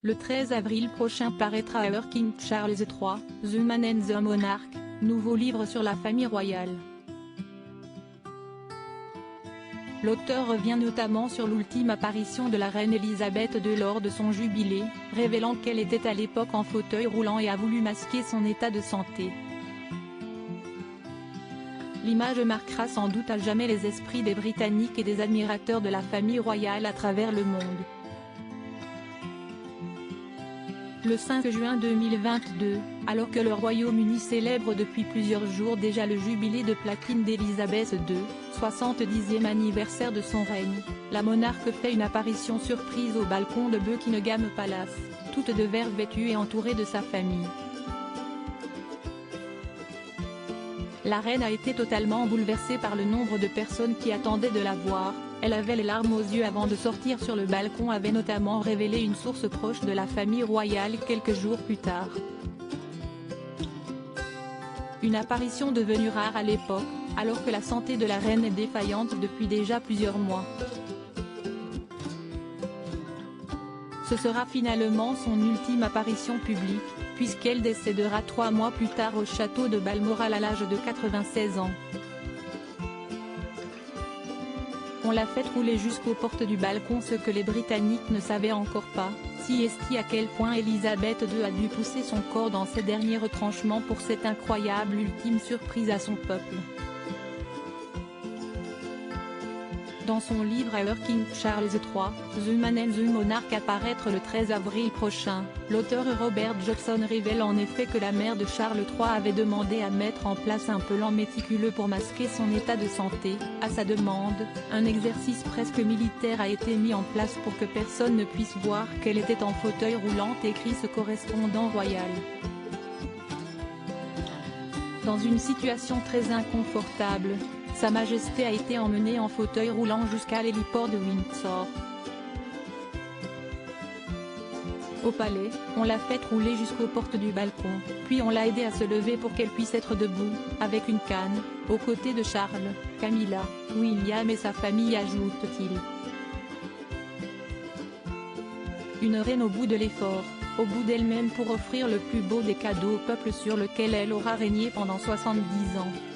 Le 13 avril prochain paraîtra Our King Charles III, The Man and the Monarch, nouveau livre sur la famille royale. L'auteur revient notamment sur l'ultime apparition de la reine Elisabeth II lors de son jubilé, révélant qu'elle était à l'époque en fauteuil roulant et a voulu masquer son état de santé. L'image marquera sans doute à jamais les esprits des Britanniques et des admirateurs de la famille royale à travers le monde. Le 5 juin 2022, alors que le Royaume-Uni célèbre depuis plusieurs jours déjà le jubilé de platine d'Elisabeth II, 70e anniversaire de son règne, la monarque fait une apparition surprise au balcon de Buckingham Palace, toute de vert vêtue et entourée de sa famille. La reine a été totalement bouleversée par le nombre de personnes qui attendaient de la voir. Elle avait les larmes aux yeux avant de sortir sur le balcon, avait notamment révélé une source proche de la famille royale quelques jours plus tard. Une apparition devenue rare à l'époque, alors que la santé de la reine est défaillante depuis déjà plusieurs mois. Ce sera finalement son ultime apparition publique, puisqu'elle décédera 3 mois plus tard au château de Balmoral à l'âge de 96 ans. On l'a fait rouler jusqu'aux portes du balcon, ce que les Britanniques ne savaient encore pas, si est à quel point Elisabeth II a dû pousser son corps dans ses derniers retranchements pour cette incroyable ultime surprise à son peuple. Dans son livre Our King Charles III, The Man and the Monarch à paraître le 13 avril prochain, l'auteur Robert Jobson révèle en effet que la mère de Charles III avait demandé à mettre en place un plan méticuleux pour masquer son état de santé. À sa demande, un exercice presque militaire a été mis en place pour que personne ne puisse voir qu'elle était en fauteuil roulant, écrit ce correspondant royal. Dans une situation très inconfortable, Sa Majesté a été emmenée en fauteuil roulant jusqu'à l'héliport de Windsor. Au palais, on l'a fait rouler jusqu'aux portes du balcon, puis on l'a aidée à se lever pour qu'elle puisse être debout, avec une canne, aux côtés de Charles, Camilla, William et sa famille, ajoute-t-il. Une reine au bout de l'effort, au bout d'elle-même pour offrir le plus beau des cadeaux au peuple sur lequel elle aura régné pendant 70 ans.